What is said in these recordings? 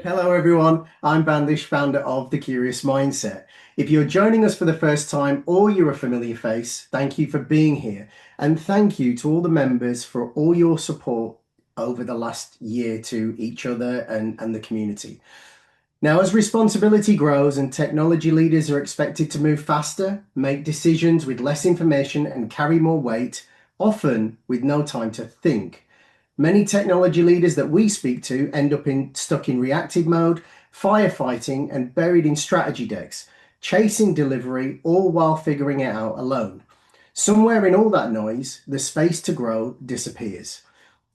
Hello, everyone. I'm Bandish, founder of The Curious Mindset. If you're joining us for the first time or you're a familiar face, thank you for being here. And thank you to all the members for all your support over the last year to each other and the community. Now, as responsibility grows and technology leaders are expected to move faster, make decisions with less information, and carry more weight, often with no time to think, many technology leaders that we speak to end up stuck in reactive mode, firefighting, and buried in strategy decks, chasing delivery, all while figuring it out alone. Somewhere in all that noise, the space to grow disappears.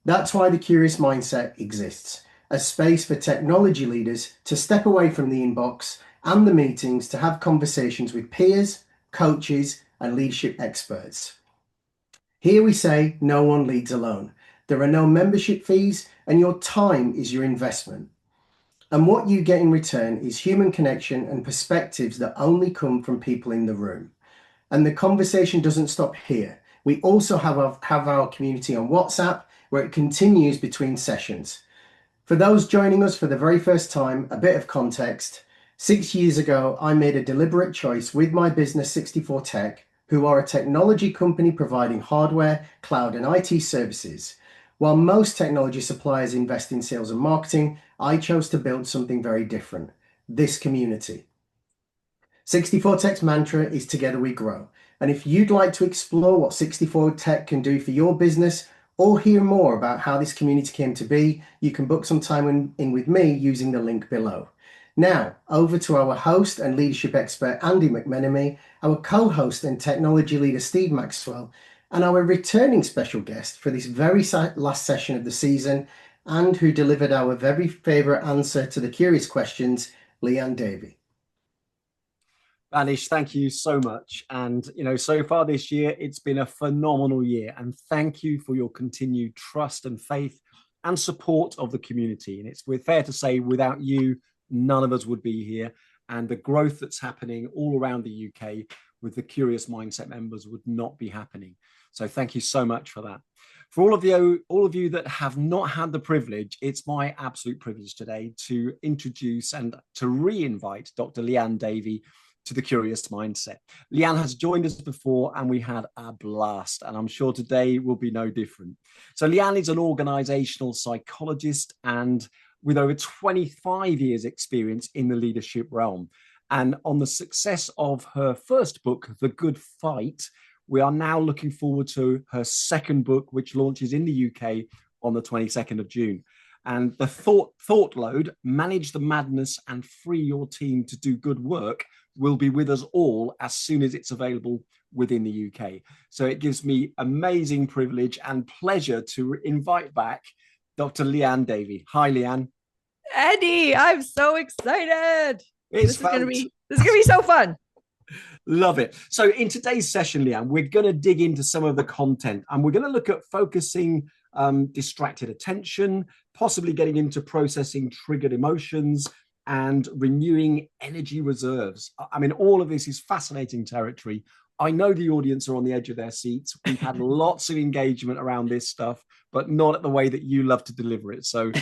That's why the Curious Mindset exists, a space for technology leaders to step away from the inbox and the meetings to have conversations with peers, coaches, and leadership experts. Here we say no one leads alone. There are no membership fees, and your time is your investment. And what you get in return is human connection and perspectives that only come from people in the room. And the conversation doesn't stop here. We also have our community on WhatsApp, where it continues between sessions. For those joining us for the very first time, a bit of context. 6 years ago, I made a deliberate choice with my business 64 Tech, who are a technology company providing hardware, cloud, and IT services. While most technology suppliers invest in sales and marketing, I chose to build something very different, this community. 64 Tech's mantra is Together We Grow. And if you'd like to explore what 64 Tech can do for your business, or hear more about how this community came to be, you can book some time in with me using the link below. Now, over to our host and leadership expert, Andy McMenemy, our co-host and technology leader, Steve Maxwell, and our returning special guest for this very last session of the season, and who delivered our very favorite answer to the curious questions, Leanne Davey. Anish, thank you so much. And, so far this year, it's been a phenomenal year. And thank you for your continued trust and faith and support of the community. And it's fair to say, without you, none of us would be here. And the growth that's happening all around the UK with the Curious Mindset members would not be happening. So thank you so much for that. For all of you that have not had the privilege, it's my absolute privilege today to introduce and to re-invite Dr. Leanne Davey to the Curious Mindset. Leanne has joined us before and we had a blast, and I'm sure today will be no different. So Leanne is an organizational psychologist and with over 25 years experience in the leadership realm. And on the success of her first book, The Good Fight, we are now looking forward to her second book, which launches in the UK on the 22nd of June. And the Thoughtload, Manage the Madness and Free Your Team to Do Good Work, will be with us all as soon as it's available within the UK. So it gives me amazing privilege and pleasure to invite back Dr. Leanne Davey. Hi, Leanne. Eddie, I'm so excited. This is gonna be so fun. Love it. So in today's session, Leanne, we're going to dig into some of the content, and we're going to look at focusing distracted attention, possibly getting into processing triggered emotions, and renewing energy reserves. I mean, all of this is fascinating territory. I know the audience are on the edge of their seats. We've had lots of engagement around this stuff, but not at the way that you love to deliver it. So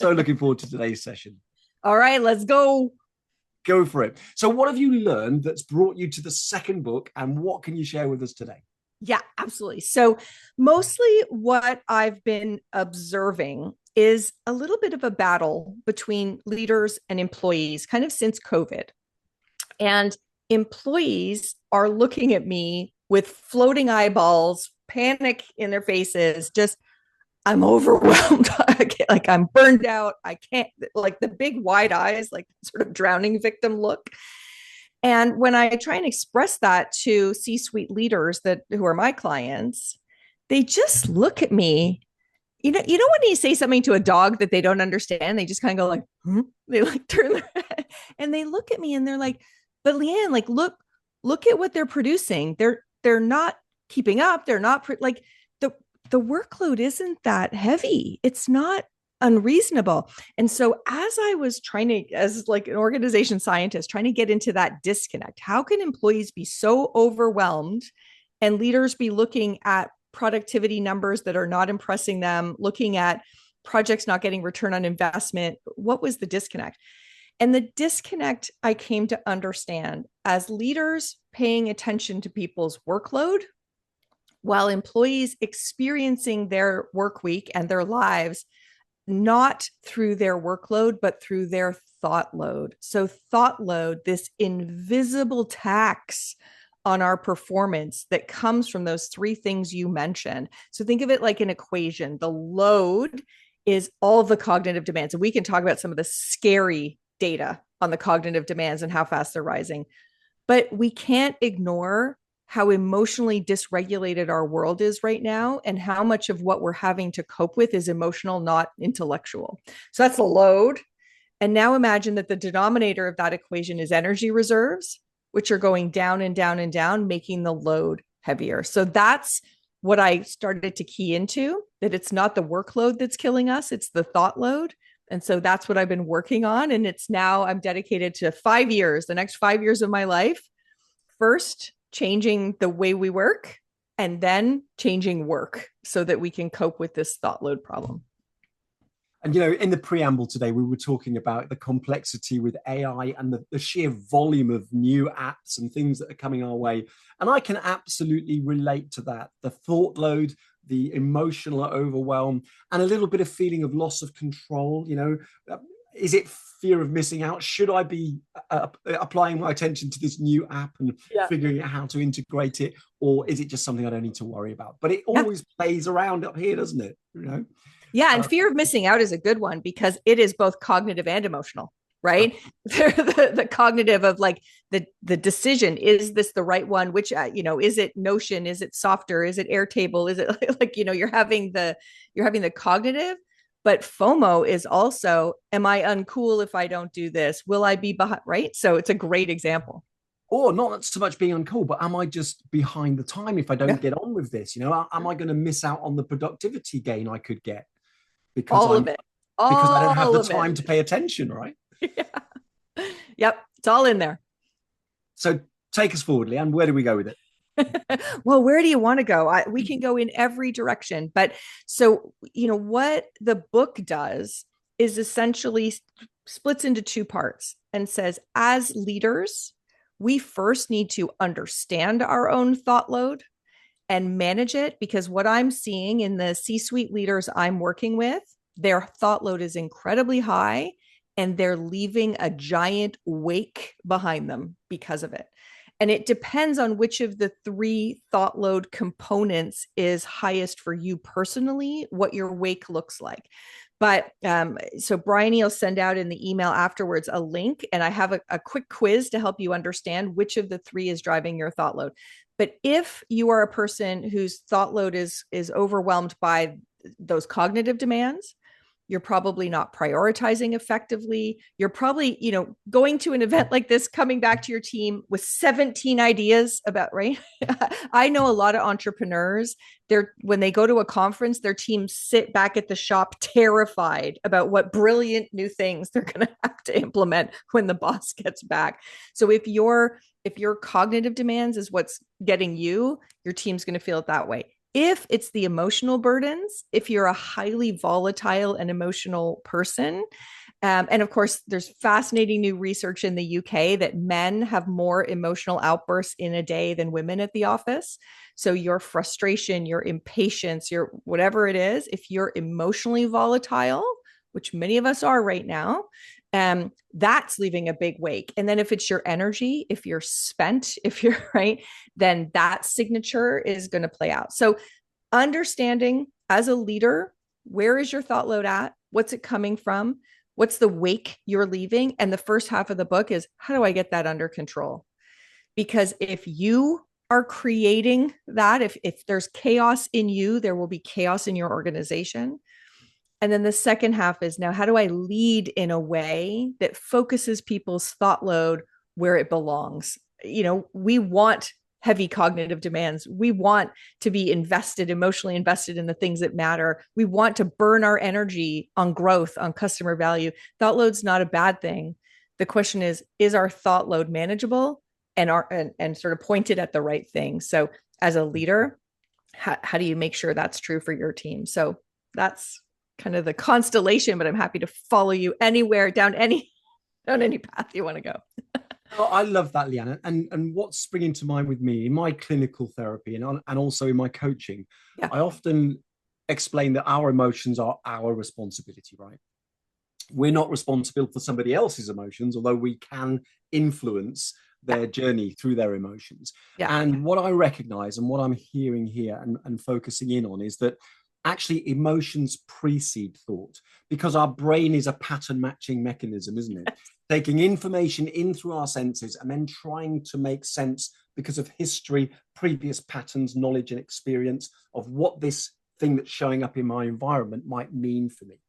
looking forward to today's session. All right, let's go. Go for it. So what have you learned that's brought you to the second book, and what can you share with us today? Yeah, absolutely. So mostly what I've been observing is a little bit of a battle between leaders and employees, kind of since COVID. And employees are looking at me with floating eyeballs, panic in their faces, just, I'm overwhelmed. Like I'm burned out. I can't, like the big wide eyes, like sort of drowning victim look. And when I try and express that to C-suite leaders who are my clients, they just look at me. You know when you say something to a dog that they don't understand, they just kind of go like, They like turn their head and they look at me and they're like, but Leanne, like, look at what they're producing. They're not keeping up. They're not like the workload isn't that heavy. It's not unreasonable. And so as I was trying to, as like an organization scientist, trying to get into that disconnect, how can employees be so overwhelmed and leaders be looking at productivity numbers that are not impressing them, looking at projects not getting return on investment. What was the disconnect? And the disconnect I came to understand as leaders paying attention to people's workload while employees experiencing their work week and their lives not through their workload, but through their thought load. So, thought load, this invisible tax on our performance that comes from those three things you mentioned. So, think of it like an equation. The load is all of the cognitive demands. And we can talk about some of the scary data on the cognitive demands and how fast they're rising. But we can't ignore how emotionally dysregulated our world is right now and how much of what we're having to cope with is emotional, not intellectual. So that's the load. And now imagine that the denominator of that equation is energy reserves, which are going down and down and down, making the load heavier. So that's what I started to key into, that it's not the workload that's killing us, it's the thought load. And so that's what I've been working on. And it's now I'm dedicated to 5 years, the next 5 years of my life. First, changing the way we work, and then changing work so that we can cope with this thought load problem. And, in the preamble today, we were talking about the complexity with AI and the sheer volume of new apps and things that are coming our way. And I can absolutely relate to that. The thought load, the emotional overwhelm, and a little bit of feeling of loss of control. Is it fear of missing out? Should I be applying my attention to this new app and figuring out how to integrate it? Or is it just something I don't need to worry about? But it always plays around up here, doesn't it? Yeah. And fear of missing out is a good one because it is both cognitive and emotional, right? The cognitive of like the decision, is this the right one? Which, is it Notion? Is it Softer? Is it Airtable? Is it like, you're having the cognitive. But FOMO is also, am I uncool if I don't do this? Will I be behind? Right. So it's a great example. Or not so much being uncool, but am I just behind the time if I don't get on with this? Am I going to miss out on the productivity gain I could get because because I don't have the time to pay attention, right? Yeah. Yep. It's all in there. So take us forward, Leanne. Where do we go with it? Well, where do you want to go? We can go in every direction. But so, what the book does is essentially splits into two parts and says, as leaders, we first need to understand our own thought load and manage it, because what I'm seeing in the C-suite leaders I'm working with, their thought load is incredibly high and they're leaving a giant wake behind them because of it. And it depends on which of the three thought load components is highest for you personally, what your wake looks like. But so Bryony will send out in the email afterwards a link, and I have a quick quiz to help you understand which of the three is driving your thought load. But if you are a person whose thought load is overwhelmed by those cognitive demands, you're probably not prioritizing effectively. You're probably, going to an event like this, coming back to your team with 17 ideas about, right? I know a lot of entrepreneurs, when they go to a conference, their teams sit back at the shop terrified about what brilliant new things they're going to have to implement when the boss gets back. So if your cognitive demands is what's getting your team's going to feel it that way. If it's the emotional burdens, if you're a highly volatile and emotional person, and of course, there's fascinating new research in the UK that men have more emotional outbursts in a day than women at the office. So your frustration, your impatience, your whatever it is, if you're emotionally volatile, which many of us are right now, that's leaving a big wake. And then if it's your energy, if you're spent, if you're right, then that signature is going to play out. So understanding as a leader, where is your thought load at? What's it coming from? What's the wake you're leaving? And the first half of the book is, how do I get that under control? Because if you are creating that, if there's chaos in you, there will be chaos in your organization. And then the second half is, now, how do I lead in a way that focuses people's thought load where it belongs? We want heavy cognitive demands. We want to be emotionally invested in the things that matter. We want to burn our energy on growth, on customer value. Thought load's not a bad thing. The question is our thought load manageable and sort of pointed at the right thing? So as a leader, how do you make sure that's true for your team? So that's kind of the constellation, but I'm happy to follow you anywhere down any path you want to go. Oh, I love that, Leanne. And what's springing to mind with me in my clinical therapy and also in my coaching, Yeah. I often explain that our emotions are our responsibility, right? We're not responsible for somebody else's emotions, although we can influence their journey through their emotions. Yeah. And what I recognize and what I'm hearing here and focusing in on is that actually emotions precede thought, because our brain is a pattern matching mechanism, isn't it? Taking information in through our senses and then trying to make sense because of history, previous patterns, knowledge and experience of what this thing that's showing up in my environment might mean for me.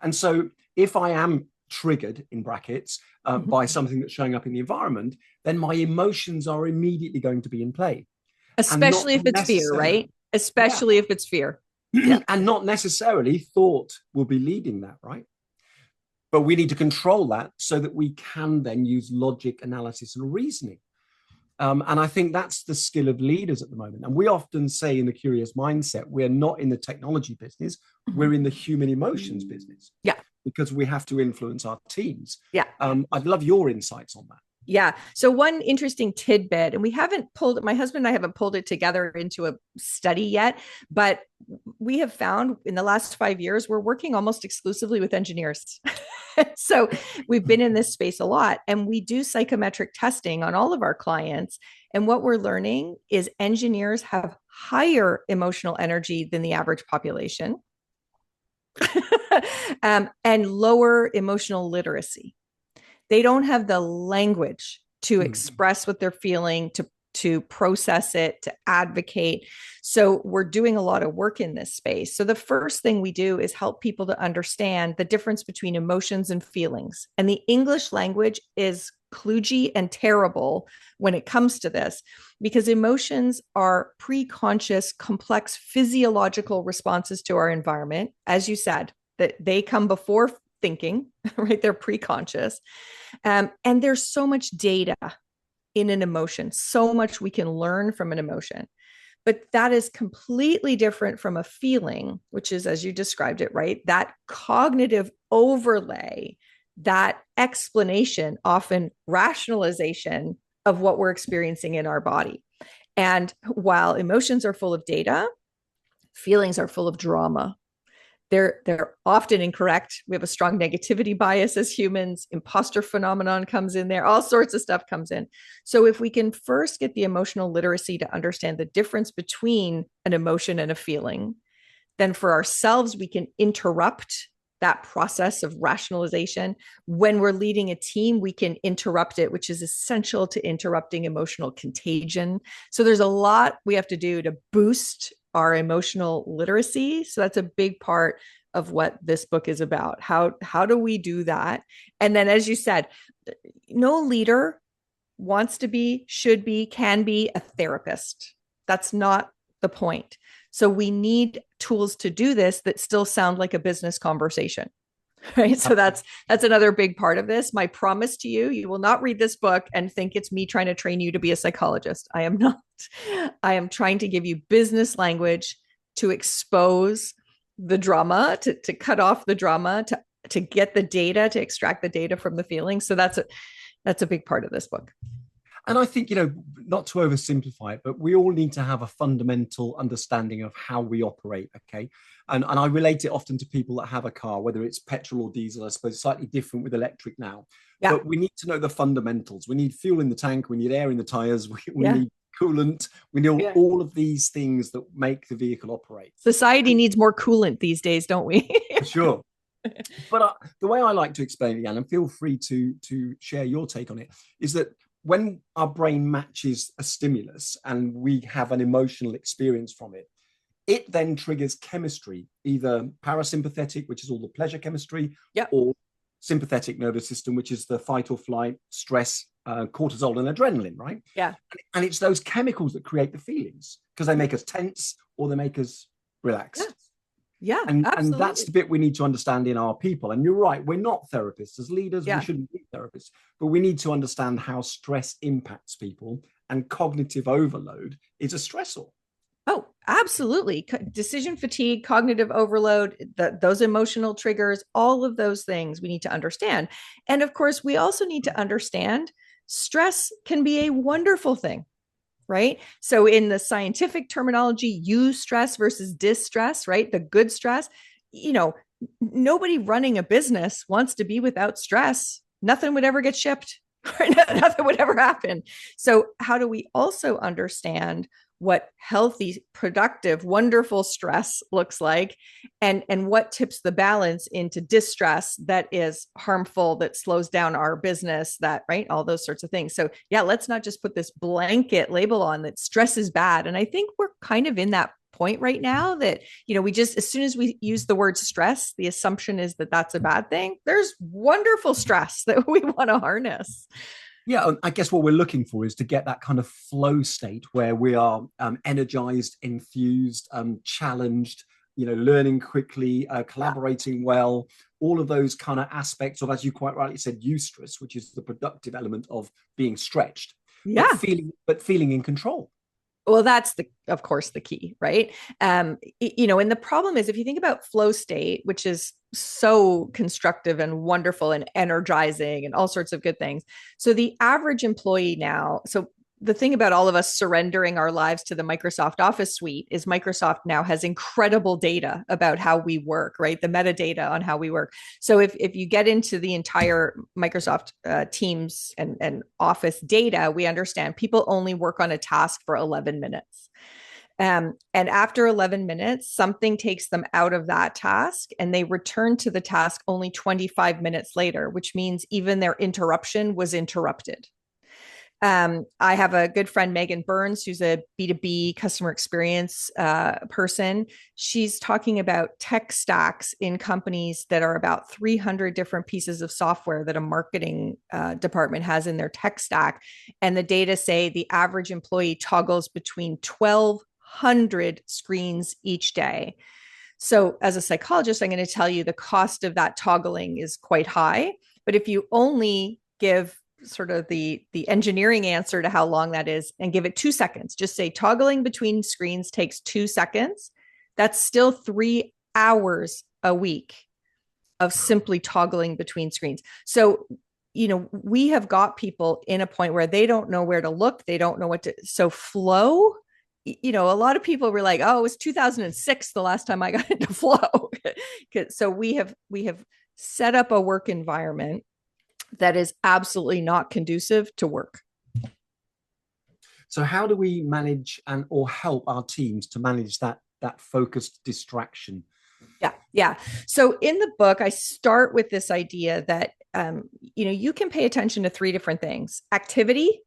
And so if I am triggered, in brackets, by something that's showing up in the environment, then my emotions are immediately going to be in play. Especially if it's fear, right? Especially if it's fear. Yeah. And not necessarily thought will be leading that, right? But we need to control that so that we can then use logic, analysis, and reasoning. And I think that's the skill of leaders at the moment. And we often say in the Curious Mindset, we're not in the technology business, we're in the human emotions business. Yeah. Because we have to influence our teams. Yeah. I'd love your insights on that. Yeah. So one interesting tidbit, and we haven't pulled, my husband and I haven't pulled it together into a study yet, but we have found in the last 5 years, we're working almost exclusively with engineers. So we've been in this space a lot, and we do psychometric testing on all of our clients. And what we're learning is engineers have higher emotional energy than the average population and lower emotional literacy. They don't have the language to express what they're feeling, to process it, to advocate. So we're doing a lot of work in this space. So the first thing we do is help people to understand the difference between emotions and feelings. And the English language is kludgy and terrible when it comes to this, because emotions are pre-conscious, complex physiological responses to our environment. As you said, that they come before thinking, right? They're pre-conscious. And there's so much data in an emotion, so much we can learn from an emotion. But that is completely different from a feeling, which is, as you described it, right? That cognitive overlay, that explanation, often rationalization of what we're experiencing in our body. And while emotions are full of data, feelings are full of drama. They're often incorrect. We have a strong negativity bias as humans. Imposter phenomenon comes in there. All sorts of stuff comes in. So if we can first get the emotional literacy to understand the difference between an emotion and a feeling, then for ourselves, we can interrupt that process of rationalization. When we're leading a team, we can interrupt it, which is essential to interrupting emotional contagion. So there's a lot we have to do to boost our emotional literacy. So that's a big part of what this book is about. How do we do that? And then, as you said, no leader wants to be, should be, can be a therapist. That's not the point. So we need tools to do this that still sound like a business conversation. Right. So that's another big part of this. My promise to you, you will not read this book and think it's me trying to train you to be a psychologist. I am not. I am trying to give you business language to expose the drama, to cut off the drama, to get the data, to extract the data from the feelings. So that's a big part of this book. And I think, not to oversimplify it, but we all need to have a fundamental understanding of how we operate, okay? And I relate it often to people that have a car, whether it's petrol or diesel. I suppose slightly different with electric now. Yeah. But we need to know the fundamentals. We need fuel in the tank, we need air in the tires, we need coolant, we need all of these things that make the vehicle operate. Society needs more coolant these days, don't we? Sure. But the way I like to explain it, Jan, and feel free to share your take on it, is that when our brain matches a stimulus and we have an emotional experience from it, it then triggers chemistry, either parasympathetic, which is all the pleasure chemistry, or sympathetic nervous system, which is the fight or flight, stress, cortisol and adrenaline, right? Yeah. And it's those chemicals that create the feelings because they make us tense or they make us relaxed. Yeah, and that's the bit we need to understand in our people. And you're right, we're not therapists. As leaders, we shouldn't be therapists, but we need to understand how stress impacts people, and cognitive overload is a stressor. Oh, Absolutely. Decision fatigue, cognitive overload, those emotional triggers, all of those things we need to understand. And of course, we also need to understand stress can be a wonderful thing, right? So, in the scientific terminology, eustress versus distress, right? The good stress, you know, nobody running a business wants to be without stress. Nothing would ever get shipped. Nothing would ever happen. So, how do we also understand what healthy, productive, wonderful stress looks like, and what tips the balance into distress that is harmful, that slows down our business, that, right, all those sorts of things. So yeah, let's not just put this blanket label on that stress is bad. And I think we're kind of in that point right now that, we just, as soon as we use the word stress, the assumption is that that's a bad thing. There's wonderful stress that we want to harness. Yeah, I guess what we're looking for is to get that kind of flow state where we are energized, enthused, challenged, learning quickly, collaborating well, all of those kind of aspects of, as you quite rightly said, eustress, which is the productive element of being stretched, yeah, but feeling in control. Well, that's of course, the key, right? And the problem is, if you think about flow state, which is so constructive and wonderful and energizing and all sorts of good things. So the average employee now, so the thing about all of us surrendering our lives to the Microsoft Office suite is Microsoft now has incredible data about how we work, right? The metadata on how we work. So if you get into the entire Microsoft Teams and Office data, we understand people only work on a task for 11 minutes. And after 11 minutes, something takes them out of that task and they return to the task only 25 minutes later, which means even their interruption was interrupted. I have a good friend, Megan Burns, who's a B2B customer experience person. She's talking about tech stacks in companies that are about 300 different pieces of software that a marketing department has in their tech stack. And the data say the average employee toggles between 1,200 screens each day. So as a psychologist, I'm going to tell you the cost of that toggling is quite high. But if you only give sort of the engineering answer to how long that is and give it 2 seconds, just say toggling between screens takes 2 seconds, that's still 3 hours a week of simply toggling between screens. So we have got people in a point where they don't know where to look, they don't know what to, so flow, a lot of people were like, oh, it was 2006 the last time I got into flow. So we have set up a work environment that is absolutely not conducive to work. So how do we manage or help our teams to manage that focused distraction? Yeah. So in the book, I start with this idea that, you can pay attention to 3 different things: activity,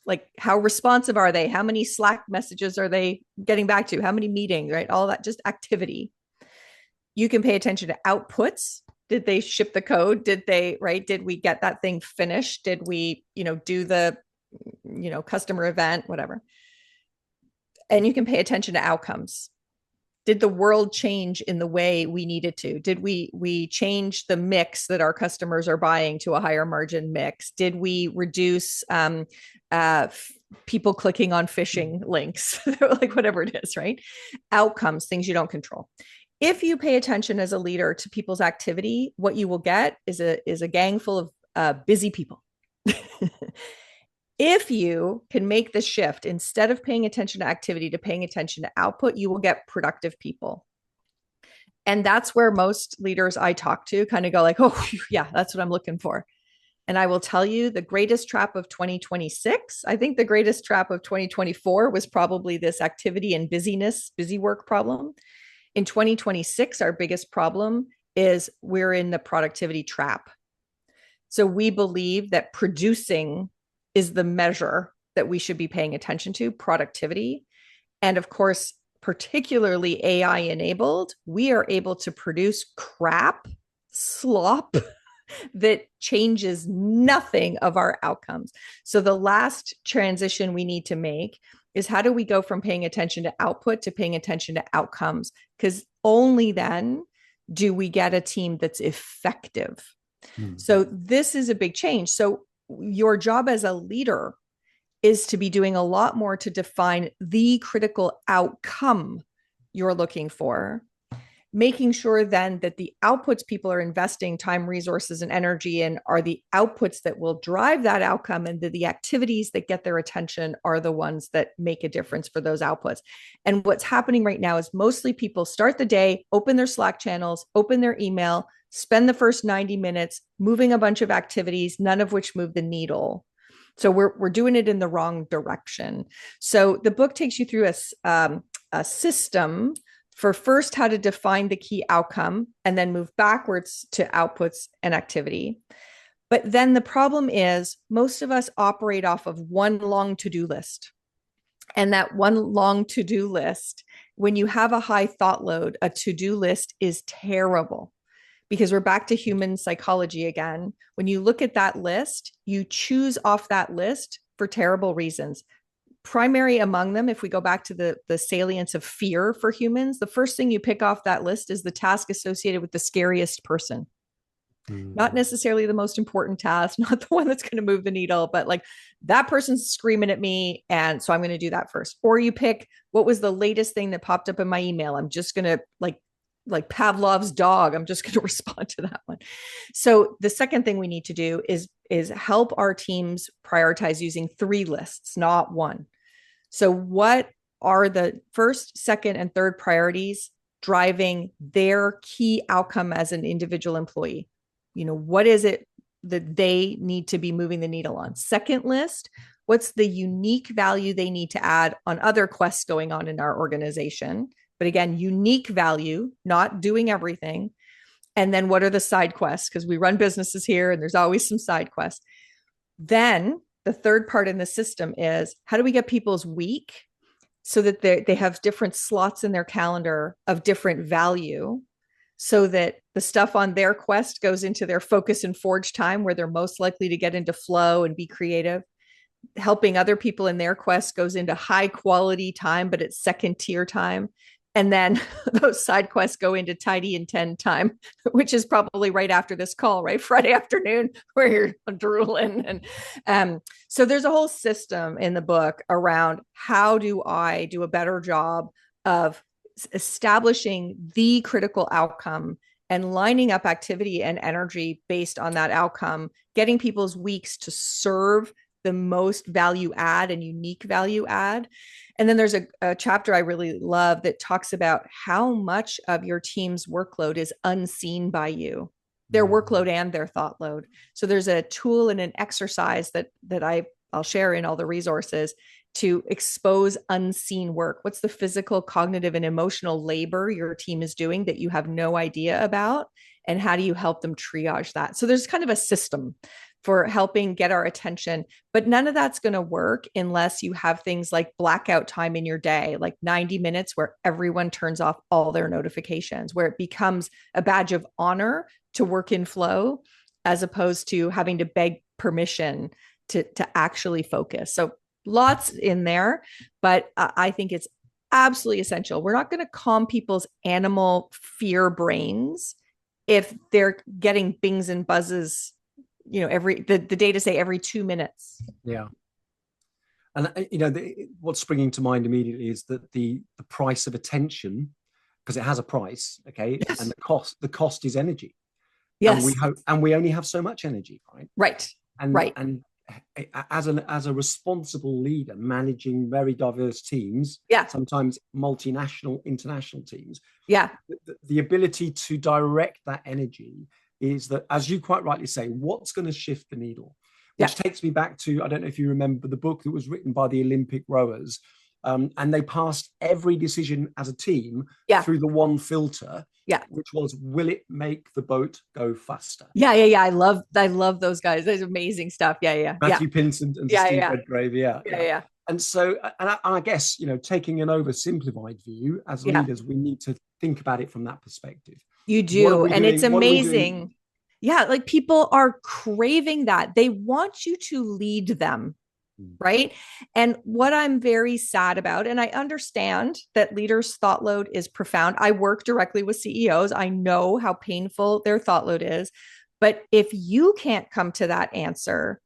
like how responsive are they? How many Slack messages are they getting back to? How many meetings, right? All that, just activity. You can pay attention to outputs. Did they ship the code? Did we get that thing finished? Did we, do the, customer event, whatever? And you can pay attention to outcomes. Did the world change in the way we needed to? Did we change the mix that our customers are buying to a higher margin mix? Did we reduce people clicking on phishing links? Like whatever it is, right? Outcomes, things you don't control. If you pay attention as a leader to people's activity, what you will get is a gang full of busy people. If you can make the shift, instead of paying attention to activity to paying attention to output, you will get productive people. And that's where most leaders I talk to kind of go like, oh, yeah, that's what I'm looking for. And I will tell you, the greatest trap of 2026, I think the greatest trap of 2024 was probably this activity and busy work problem. In 2026, our biggest problem is we're in the productivity trap. So we believe that producing is the measure that we should be paying attention to, productivity. And of course, particularly AI enabled, we are able to produce crap, slop that changes nothing of our outcomes. So the last transition we need to make is, how do we go from paying attention to output to paying attention to outcomes? Because only then do we get a team that's effective. So this is a big change. So your job as a leader is to be doing a lot more to define the critical outcome you're looking for, making sure then that the outputs people are investing time, resources, and energy in are the outputs that will drive that outcome, and that the activities that get their attention are the ones that make a difference for those outputs. And what's happening right now is mostly people start the day, open their Slack channels, open their email, spend the first 90 minutes moving a bunch of activities, none of which move the needle. So we're doing it in the wrong direction. So the book takes you through a system for first how to define the key outcome and then move backwards to outputs and activity. But then the problem is most of us operate off of one long to-do list. And that one long to-do list, when you have a high thought load, a to-do list is terrible, because we're back to human psychology again. When you look at that list, you choose off that list for terrible reasons. Primary among them, if we go back to the salience of fear for humans, the first thing you pick off that list is the task associated with the scariest person. Not necessarily the most important task, not the one that's going to move the needle, but like that person's screaming at me, and so I'm going to do that first. Or you pick what was the latest thing that popped up in my email. I'm just going to like Pavlov's dog, I'm just going to respond to that one. So the second thing we need to do is help our teams prioritize using 3 lists, not one. So what are the first, second, and third priorities driving their key outcome as an individual employee? What is it that they need to be moving the needle on? Second list, what's the unique value they need to add on other quests going on in our organization? But again, unique value, not doing everything. And then what are the side quests? Because we run businesses here and there's always some side quests. Then the third part in the system is how do we get people's week so that they have different slots in their calendar of different value, so that the stuff on their quest goes into their focus and forge time where they're most likely to get into flow and be creative. Helping other people in their quest goes into high quality time, but it's second tier time. And then those side quests go into tidy and tend time, which is probably right after this call, right? Friday afternoon, where you're drooling. And so there's a whole system in the book around how do I do a better job of establishing the critical outcome and lining up activity and energy based on that outcome, getting people's weeks to serve the most value add and unique value add. And then there's a chapter I really love that talks about how much of your team's workload is unseen by you, their workload and their thought load. So there's a tool and an exercise that I'll share in all the resources to expose unseen work. What's the physical, cognitive, and emotional labor your team is doing that you have no idea about? And how do you help them triage that? So there's kind of a system for helping get our attention, but none of that's going to work unless you have things like blackout time in your day, like 90 minutes where everyone turns off all their notifications, where it becomes a badge of honor to work in flow, as opposed to having to beg permission to actually focus. So lots in there, but I think it's absolutely essential. We're not going to calm people's animal fear brains if they're getting bings and buzzes, the data say every 2 minutes. Yeah. And what's springing to mind immediately is that the price of attention, because it has a price, okay, yes. And the cost is energy. Yes. And we only have so much energy, right? Right. And as a responsible leader managing very diverse teams, sometimes multinational, international teams, the ability to direct that energy is that, as you quite rightly say, what's going to shift the needle? Which takes me back to, I don't know if you remember the book that was written by the Olympic rowers, and they passed every decision as a team through the one filter, which was, will it make the boat go faster? I love those guys. There's amazing stuff. Matthew Pinson and Steve Redgrave. And so, and I guess, taking an oversimplified view as leaders, we need to think about it from that perspective. You do. And it's amazing. Yeah. Like people are craving that. They want you to lead them. Right. And what I'm very sad about, and I understand that leaders' thought load is profound. I work directly with CEOs. I know how painful their thought load is. But if you can't come to that answer,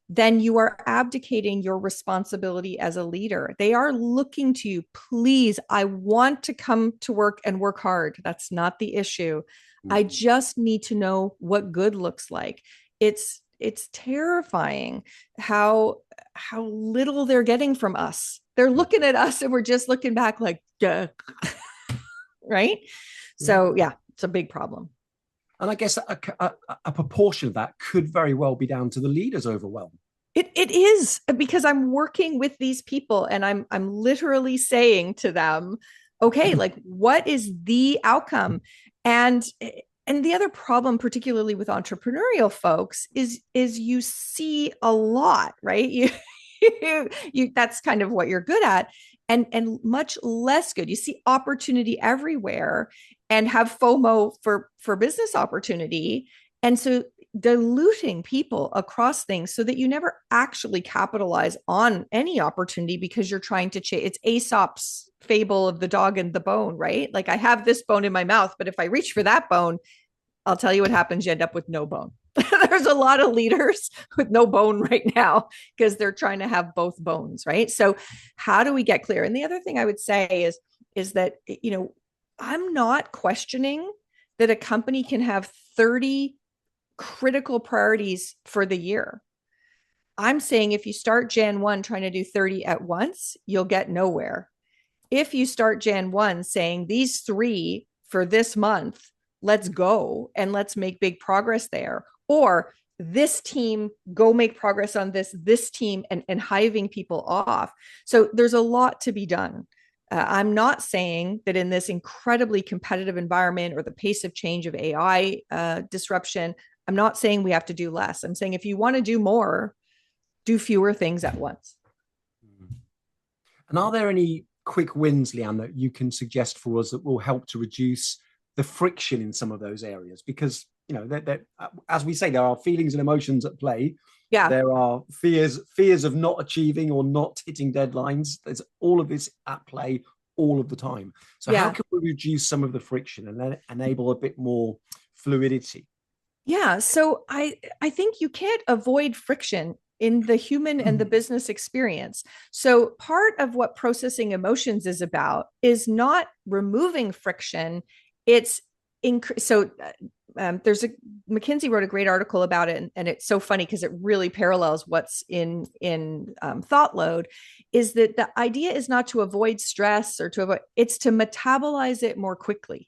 then you are abdicating your responsibility as a leader. They are looking to you. Please, I want to come to work and work hard. That's not the issue. I just need to know what good looks like. It's terrifying how little they're getting from us. They're looking at us and we're just looking back like, duh. Right? So yeah, it's a big problem. And I guess a proportion of that could very well be down to the leader's overwhelm. It is, because I'm working with these people and I'm literally saying to them, okay, like what is the outcome? And the other problem, particularly with entrepreneurial folks, is you see a lot, right? You that's kind of what you're good at, and much less good. You see opportunity everywhere and have FOMO for business opportunity. And so diluting people across things so that you never actually capitalize on any opportunity because you're trying to chase. It's Aesop's fable of the dog and the bone, right? Like I have this bone in my mouth, but if I reach for that bone, I'll tell you what happens. You end up with no bone. There's a lot of leaders with no bone right now because they're trying to have both bones, right? So how do we get clear? And the other thing I would say is that, I'm not questioning that a company can have 30 critical priorities for the year. I'm saying if you start Jan 1 trying to do 30 at once, you'll get nowhere. If you start Jan 1 saying these 3 for this month, let's go and let's make big progress there. Or this team, go make progress on this team, and hiving people off. So there's a lot to be done. I'm not saying that in this incredibly competitive environment or the pace of change of AI disruption, I'm not saying we have to do less. I'm saying if you want to do more, do fewer things at once. And are there any quick wins, Leanne, that you can suggest for us that will help to reduce the friction in some of those areas? Because, as we say, there are feelings and emotions at play. Yeah. There are fears of not achieving or not hitting deadlines. There's all of this at play all of the time. So how can we reduce some of the friction and then enable a bit more fluidity? Yeah. So I think you can't avoid friction in the human and the business experience. So part of what processing emotions is about is not removing friction. It's there's McKinsey wrote a great article about it, and it's so funny because it really parallels what's in Thoughtload. Is that the idea is not to avoid stress or it's to metabolize it more quickly.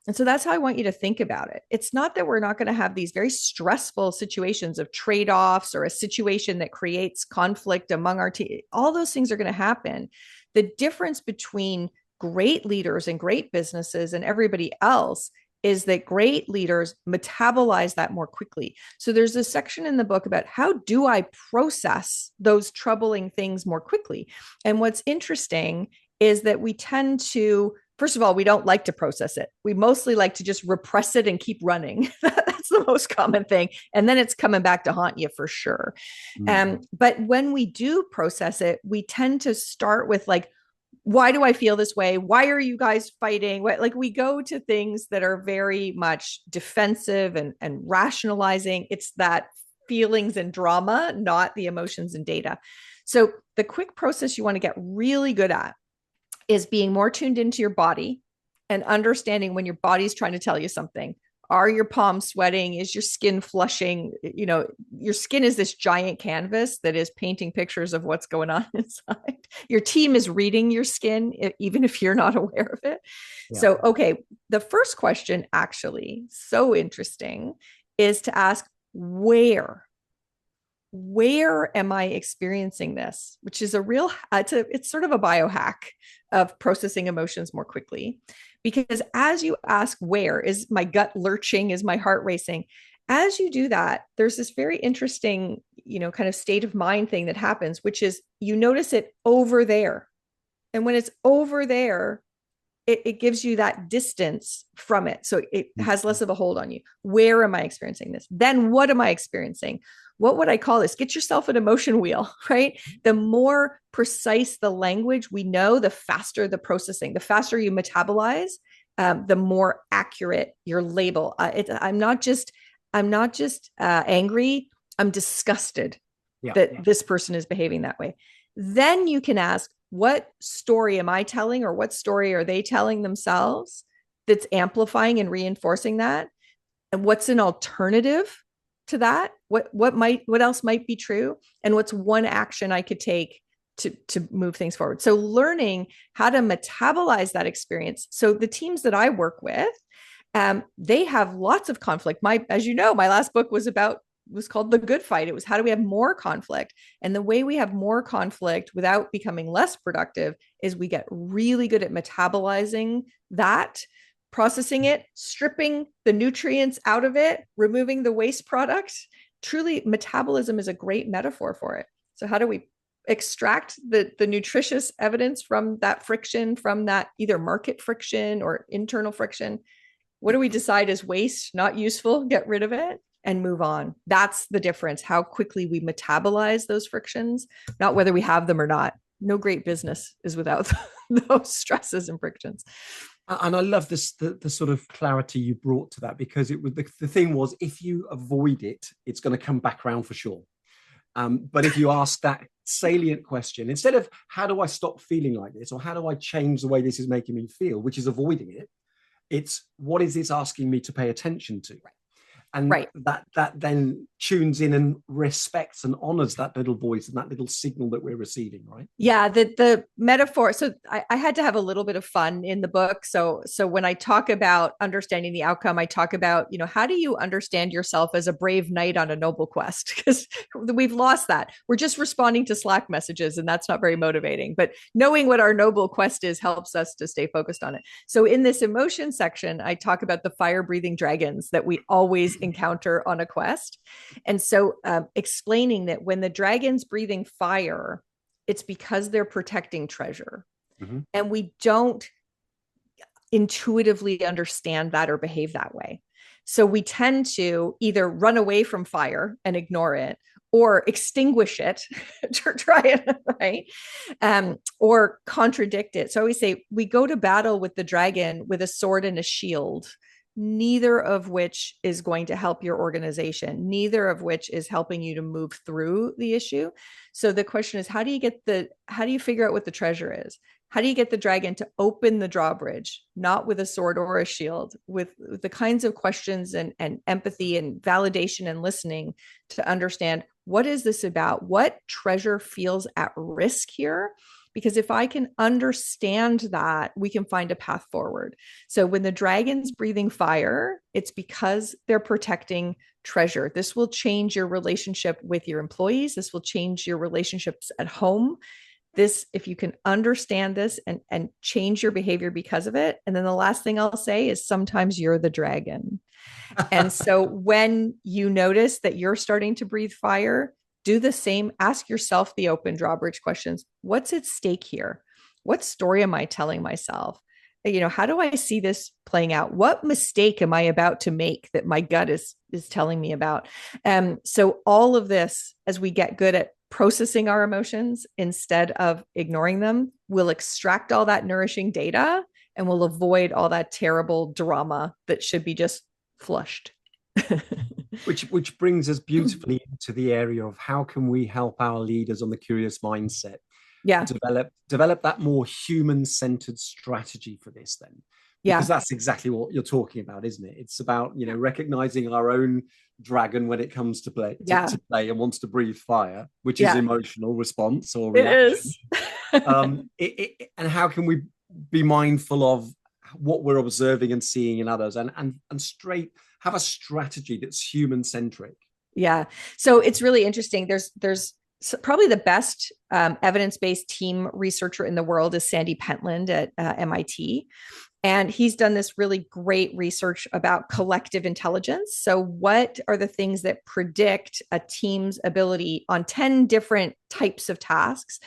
And so that's how I want you to think about it. It's not that we're not going to have these very stressful situations of trade-offs or a situation that creates conflict among our team. All those things are going to happen. The difference between great leaders and great businesses and everybody else is that great leaders metabolize that more quickly. So there's a section in the book about how do I process those troubling things more quickly. And what's interesting is that we tend to, first of all, we don't like to process it. We mostly like to just repress it and keep running. That's the most common thing. And then it's coming back to haunt you for sure. But when we do process it, we tend to start with like, why do I feel this way? Why are you guys fighting? Like we go to things that are very much defensive and rationalizing. It's that feelings and drama, not the emotions and data. So the quick process you want to get really good at is being more tuned into your body and understanding when your body's trying to tell you something. Are your palms sweating? Is your skin flushing? Your skin is this giant canvas that is painting pictures of what's going on inside. Your team is reading your skin, even if you're not aware of it. Yeah. So, okay, the first question, actually, so interesting, is to ask, where am I experiencing this? Which is it's sort of a biohack of processing emotions more quickly. Because as you ask, where is my gut lurching? Is my heart racing? As you do that, there's this very interesting, kind of state of mind thing that happens, which is you notice it over there. And when it's over there, it gives you that distance from it. So it has less of a hold on you. Where am I experiencing this? Then what am I experiencing? What would I call this? Get yourself an emotion wheel, right? The more precise the language we know, the faster the processing, the faster you metabolize, the more accurate your label. I'm not just angry. I'm disgusted. that this person is behaving that way. Then you can ask, what story am I telling, or what story are they telling themselves that's amplifying and reinforcing that? And what's an alternative to that? What else might be true? And what's one action I could take to move things forward? So learning how to metabolize that experience. So the teams that I work with, they have lots of conflict. As you know, my last book was called The Good Fight. It was how do we have more conflict? And the way we have more conflict without becoming less productive is we get really good at metabolizing that, processing it, stripping the nutrients out of it, removing the waste product. Truly, metabolism is a great metaphor for it. So how do we extract the nutritious evidence from that friction, from that either market friction or internal friction? What do we decide is waste, not useful? Get rid of it and move on. That's the difference. How quickly we metabolize those frictions, not whether we have them or not. No great business is without those stresses and frictions. And I love this, the sort of clarity you brought to that, because it was the thing was, if you avoid it, it's going to come back around for sure. But if you ask that salient question, instead of how do I stop feeling like this, or how do I change the way this is making me feel, which is avoiding it, it's what is this asking me to pay attention to? And that then tunes in and respects and honors that little voice and that little signal that we're receiving, right? Yeah, the metaphor. So I had to have a little bit of fun in the book. So when I talk about understanding the outcome, I talk about, how do you understand yourself as a brave knight on a noble quest? Because we've lost that. We're just responding to Slack messages, and that's not very motivating. But knowing what our noble quest is helps us to stay focused on it. So in this emotion section, I talk about the fire-breathing dragons that we always encounter on a quest. And so explaining that when the dragon's breathing fire, it's because they're protecting treasure. Mm-hmm. And we don't intuitively understand that or behave that way. So we tend to either run away from fire and ignore it, or extinguish it to try it, right? Or contradict it. So I always say we go to battle with the dragon with a sword and a shield, neither of which is going to help your organization, neither of which is helping you to move through the issue. So the question is, how do you figure out what the treasure is? How do you get the dragon to open the drawbridge, not with a sword or a shield, with the kinds of questions and empathy and validation and listening to understand, what is this about? What treasure feels at risk here? Because if I can understand that, we can find a path forward. So when the dragon's breathing fire, it's because they're protecting treasure. This will change your relationship with your employees. This will change your relationships at home. This, if you can understand this and change your behavior because of it. And then the last thing I'll say is sometimes you're the dragon. And so when you notice that you're starting to breathe fire, do the same. Ask yourself the open drawbridge questions. What's at stake here? What story am I telling myself? How do I see this playing out? What mistake am I about to make that my gut is telling me about? So all of this, as we get good at processing our emotions instead of ignoring them, will extract all that nourishing data and will avoid all that terrible drama that should be just flushed. Which brings us beautifully into the area of how can we help our leaders on the curious mindset develop that more human-centered strategy for this then. Because that's exactly what you're talking about, isn't it? It's about, recognizing our own dragon when it comes to play, to play and wants to breathe fire, which is emotional response or reaction. It is. And how can we be mindful of what we're observing and seeing in others and straight have a strategy that's human-centric? Yeah. So it's really interesting. There's probably the best evidence-based team researcher in the world is Sandy Pentland at MIT. And he's done this really great research about collective intelligence. So what are the things that predict a team's ability on 10 different types of tasks?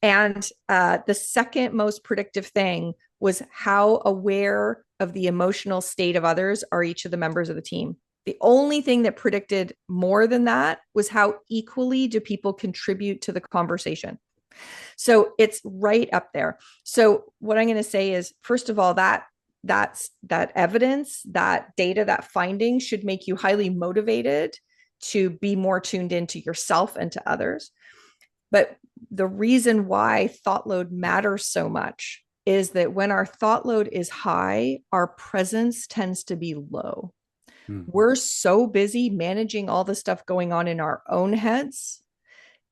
And the second most predictive thing was how aware of the emotional state of others are each of the members of the team. The only thing that predicted more than that was how equally do people contribute to the conversation. So it's right up there. So what I'm going to say is, first of all, that evidence, that data, that finding should make you highly motivated to be more tuned into yourself and to others. But the reason why thought load matters so much is that when our thought load is high, our presence tends to be low. We're so busy managing all the stuff going on in our own heads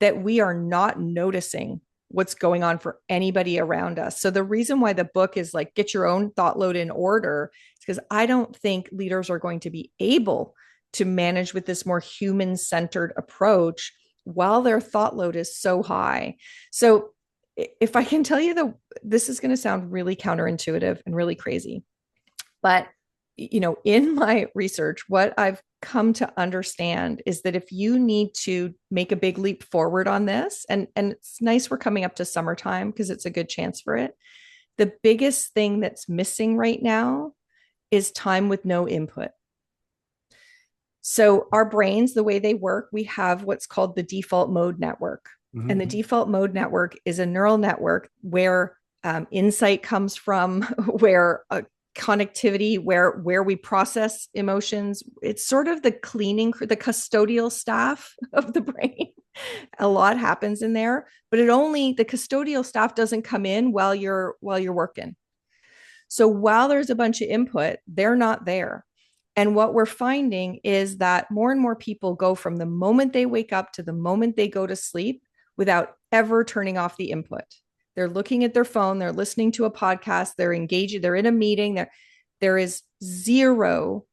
that we are not noticing what's going on for anybody around us. So the reason why the book is like, get your own thought load in order, is because I don't think leaders are going to be able to manage with this more human-centered approach while their thought load is so high. So if I can tell you this is going to sound really counterintuitive and really crazy, but in my research, what I've come to understand is that if you need to make a big leap forward on this, and it's nice we're coming up to summertime because it's a good chance for it. The biggest thing that's missing right now is time with no input. So our brains, the way they work, we have what's called the default mode network. Mm-hmm. And the default mode network is a neural network where insight comes from, where connectivity, where we process emotions. It's sort of the the custodial staff of the brain. A lot happens in there, but the custodial staff doesn't come in while you're working. So while there's a bunch of input, they're not there. And what we're finding is that more and more people go from the moment they wake up to the moment they go to sleep without ever turning off the input. They're looking at their phone, they're listening to a podcast, they're engaged, they're in a meeting. There is zero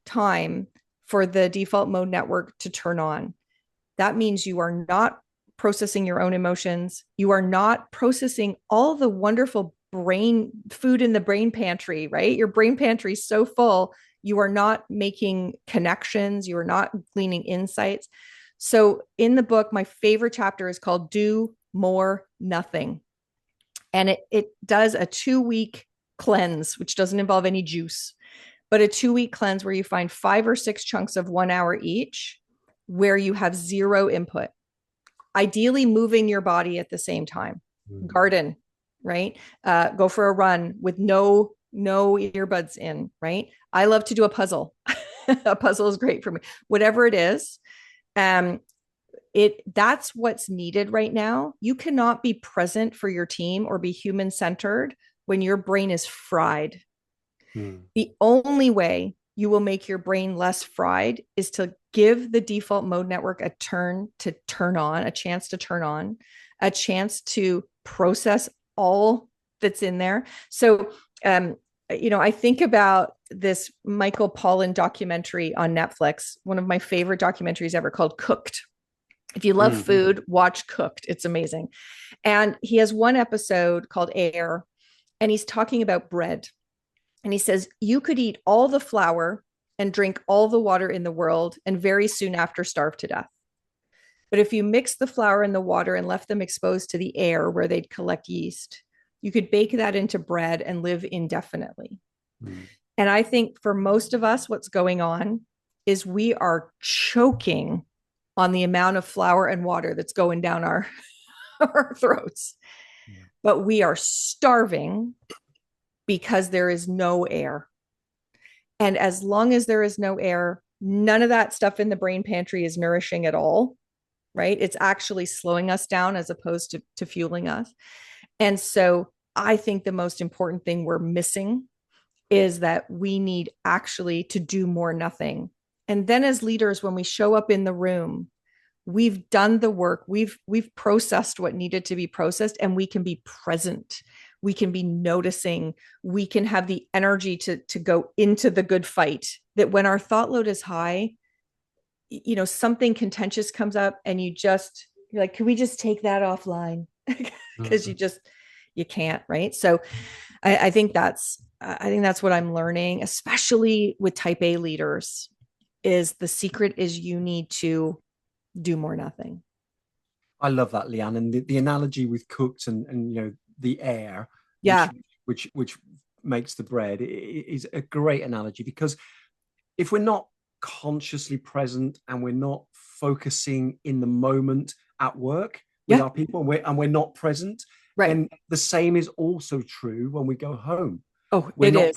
time for the default mode network to turn on. That means you are not processing your own emotions. You are not processing all the wonderful brain food in the brain pantry, right? Your brain pantry is so full. You are not making connections. You are not gleaning insights. So in the book, my favorite chapter is called Do More Nothing. And it does a 2-week cleanse, which doesn't involve any juice, but a 2-week cleanse where you find 5 or 6 chunks of 1 hour each, where you have zero input, ideally moving your body at the same time. Garden, right? Go for a run with no earbuds in, right? I love to do a puzzle. A puzzle is great for me. Whatever it is, that's what's needed right now. You cannot be present for your team or be human-centered when your brain is fried. The only way you will make your brain less fried is to give the default mode network a chance to turn on, a chance to process all that's in there. So, I think about this Michael Pollan documentary on Netflix, one of my favorite documentaries ever, called Cooked. If you love food, watch Cooked. It's amazing. And he has one episode called Air, and he's talking about bread. And he says, you could eat all the flour and drink all the water in the world and very soon after starve to death. But if you mix the flour and the water and left them exposed to the air where they'd collect yeast, you could bake that into bread and live indefinitely. And I think for most of us, what's going on is we are choking on the amount of flour and water that's going down our throats. But we are starving because there is no air. And as long as there is no air, none of that stuff in the brain pantry is nourishing at all, right? It's actually slowing us down as opposed to fueling us. And so I think the most important thing we're missing is that we need actually to do more nothing. And then as leaders, when we show up in the room, we've done the work, we've processed what needed to be processed, and we can be present. We can be noticing, we can have the energy to go into the good fight. That when our thought load is high, something contentious comes up and you're like, can we just take that offline? Because you can't, right? So I think that's what I'm learning, especially with type A leaders, is the secret is you need to do more nothing. I love that, Leanne. And the analogy with Cooked and the air, which makes the bread, is a great analogy, because if we're not consciously present and we're not focusing in the moment at work with our people, and we're not present, right, then the same is also true when we go home. We're not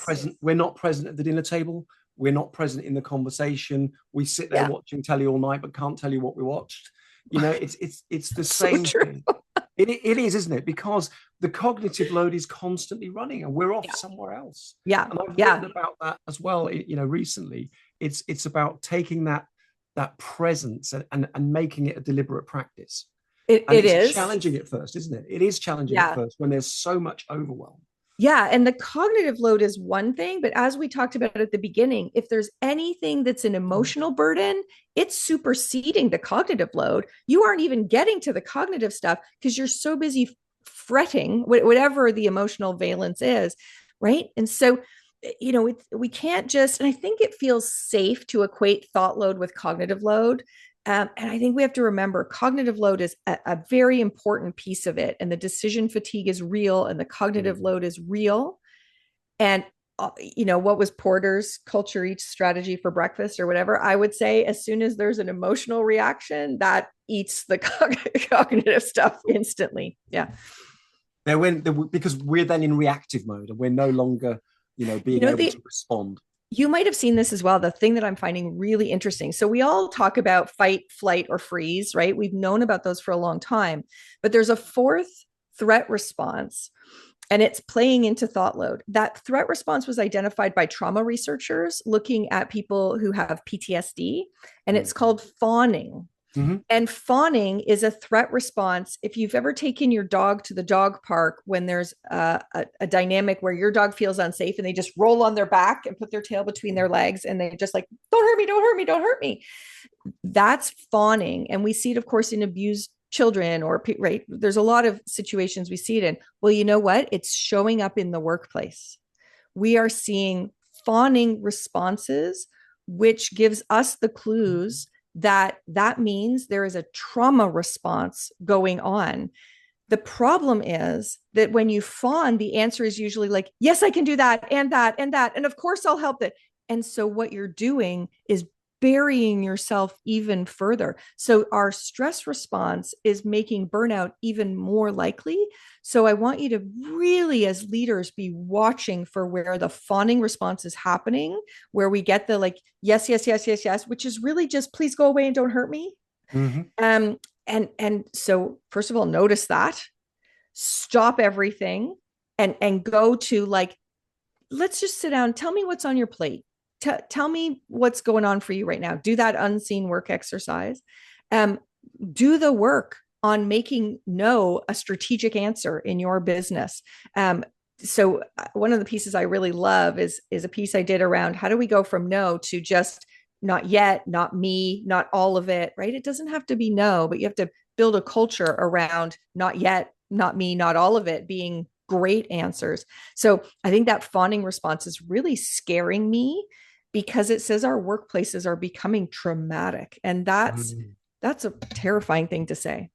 present at the dinner table. We're not present in the conversation. We sit there watching telly all night, but can't tell you what we watched. It's the So same true. thing. It is, isn't it? Because the cognitive load is constantly running and we're off Yeah. somewhere else. Yeah. And I've Yeah. written about that as well, recently. It's about taking that presence and making it a deliberate practice. It It's is. challenging at first, isn't it? It is challenging at first when there's so much overwhelm. Yeah. And the cognitive load is one thing, but as we talked about at the beginning, if there's anything that's an emotional burden, it's superseding the cognitive load. You aren't even getting to the cognitive stuff because you're so busy fretting, whatever the emotional valence is. Right. And so, we can't just, and I think it feels safe to equate thought load with cognitive load. And I think we have to remember cognitive load is a very important piece of it. And the decision fatigue is real and the cognitive load is real. And, what was Porter's culture eats strategy for breakfast or whatever? I would say as soon as there's an emotional reaction, that eats the cognitive stuff instantly. Yeah. Because we're then in reactive mode and we're no longer, being able to respond. You might have seen this as well. The thing that I'm finding really interesting. So we all talk about fight, flight, or freeze, right? We've known about those for a long time, but there's a fourth threat response and it's playing into thought load. That threat response was identified by trauma researchers looking at people who have PTSD, and it's called fawning. Mm-hmm. And fawning is a threat response. If you've ever taken your dog to the dog park when there's a dynamic where your dog feels unsafe and they just roll on their back and put their tail between their legs and they just like, don't hurt me, don't hurt me, don't hurt me. That's fawning. And we see it, of course, in abused children right. There's a lot of situations we see it in. Well, you know what? It's showing up in the workplace. We are seeing fawning responses, which gives us the clues that means there is a trauma response going on. The problem is that when you fawn, the answer is usually like, yes, I can do that and that and that. And of course I'll help it. And so what you're doing is burying yourself even further. So our stress response is making burnout even more likely. So I want you to really, as leaders, be watching for where the fawning response is happening, where we get the like, yes, yes, yes, yes, yes, which is really just please go away and don't hurt me. Mm-hmm. And so first of all, notice that, stop everything and go to like, let's just sit down. Tell me what's on your plate. Tell me what's going on for you right now. Do that unseen work exercise. Do the work on making no a strategic answer in your business. So one of the pieces I really love is a piece I did around how do we go from no to just not yet, not me, not all of it, right? It doesn't have to be no, but you have to build a culture around not yet, not me, not all of it being great answers. So I think that fawning response is really scaring me because it says our workplaces are becoming traumatic. And that's a terrifying thing to say.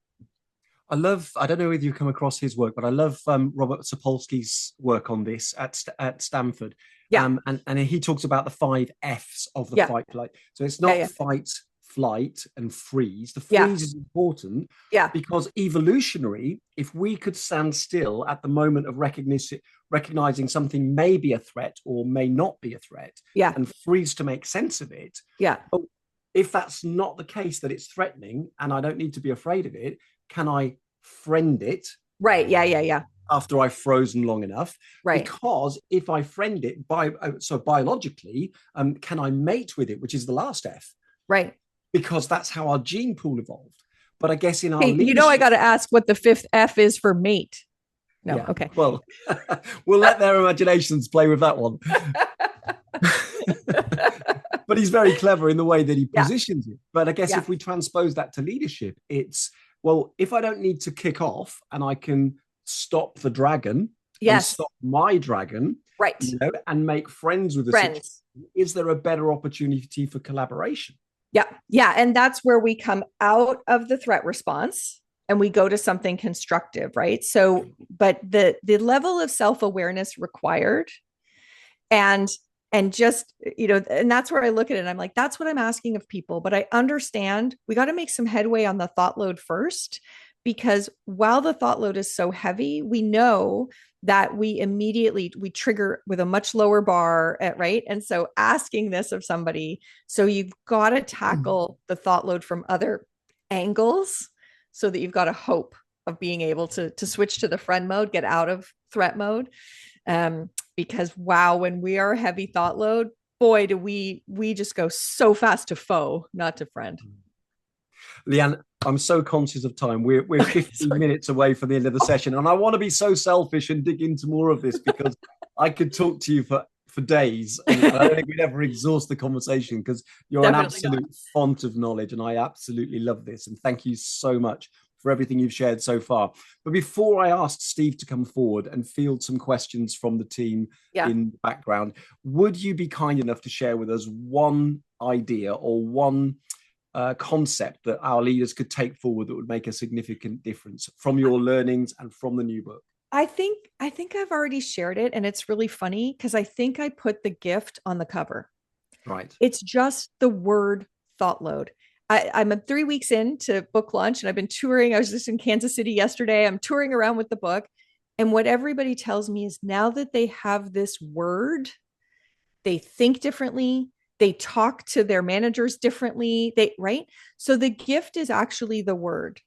I don't know whether you've come across his work, but I love Robert Sapolsky's work on this at Stanford. Yeah. And he talks about the 5 F's of the fight flight. So it's not fight, flight, and freeze. The freeze is important because evolutionary, if we could stand still at the moment of recognizing something may be a threat or may not be a threat and freeze to make sense of it. Yeah. But if that's not the case, that it's threatening and I don't need to be afraid of it, can I friend it? Right. Yeah. After I've frozen long enough. Right. Because if I friend it biologically, can I mate with it, which is the last F? Right. Because that's how our gene pool evolved. But I guess in our leadership... I got to ask what the 5th F is for mate. No, okay. Well, we'll let their imaginations play with that one. But he's very clever in the way that he positions it. But I guess if we transpose that to leadership, it's, well, if I don't need to kick off and I can stop the dragon and stop my dragon, right, and make friends with the situation, is there a better opportunity for collaboration? Yeah. And that's where we come out of the threat response and we go to something constructive, right? So, but the level of self-awareness required and just, and that's where I look at it. And I'm like, that's what I'm asking of people. But I understand we got to make some headway on the thought load first, because while the thought load is so heavy, we know that we trigger with a much lower bar, right? And so asking this of somebody, so you've got to tackle the thought load from other angles so that you've got a hope of being able to switch to the friend mode, get out of threat mode. Because wow, when we are heavy thought load, boy, do we just go so fast to foe, not to friend. Leanne, I'm so conscious of time. We're 15 minutes away from the end of the session, and I want to be so selfish and dig into more of this because I could talk to you for days, and I don't think we'd ever exhaust the conversation because you're Definitely an absolute font of knowledge, and I absolutely love this. And thank you so much for everything you've shared so far. But before I ask Steve to come forward and field some questions from the team in the background, would you be kind enough to share with us one idea or one concept that our leaders could take forward that would make a significant difference from your learnings and from the new book? I think I've already shared it, and it's really funny because I think I put the gift on the cover. Right. It's just the word thought load. I'm 3 weeks into book launch, and I've been touring. I was just in Kansas City yesterday. I'm touring around with the book. And what everybody tells me is now that they have this word, they think differently. They talk to their managers differently. Right? So the gift is actually the word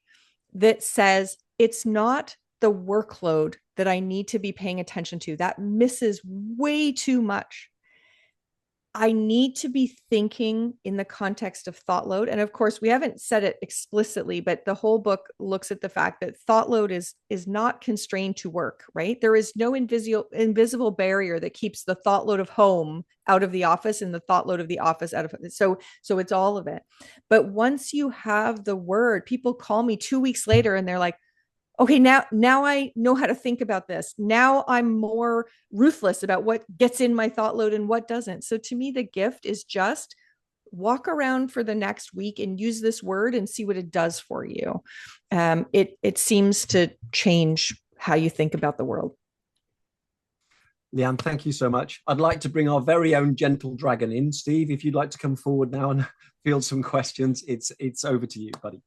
that says it's not the workload that I need to be paying attention to. That misses way too much. I need to be thinking in the context of thought load. And of course, we haven't said it explicitly, but the whole book looks at the fact that thought load is not constrained to work, right? There is no invisible barrier that keeps the thought load of home out of the office and the thought load of the office out of it. So it's all of it. But once you have the word, people call me 2 weeks later and they're like, okay, now I know how to think about this. Now I'm more ruthless about what gets in my thought load and what doesn't. So to me, the gift is just walk around for the next week and use this word and see what it does for you. It seems to change how you think about the world. Leanne, thank you so much. I'd like to bring our very own gentle dragon in. Steve, if you'd like to come forward now and field some questions, it's over to you, buddy.